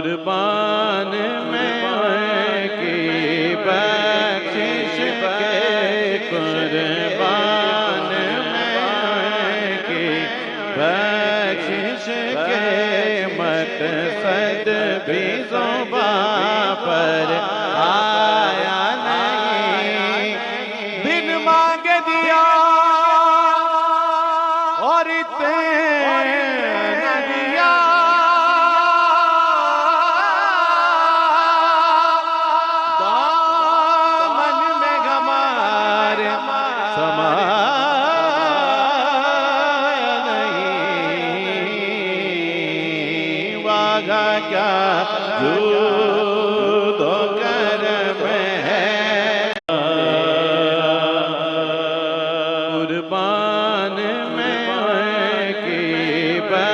कुर्बान में की बख्शिश के, कुर्बान में की बख्शिश के, मकसद भी ज़ुबां पर आया नहीं। बिन मांगे दिया और न दिया, दामन में गमार समाया नहीं। वागा क्या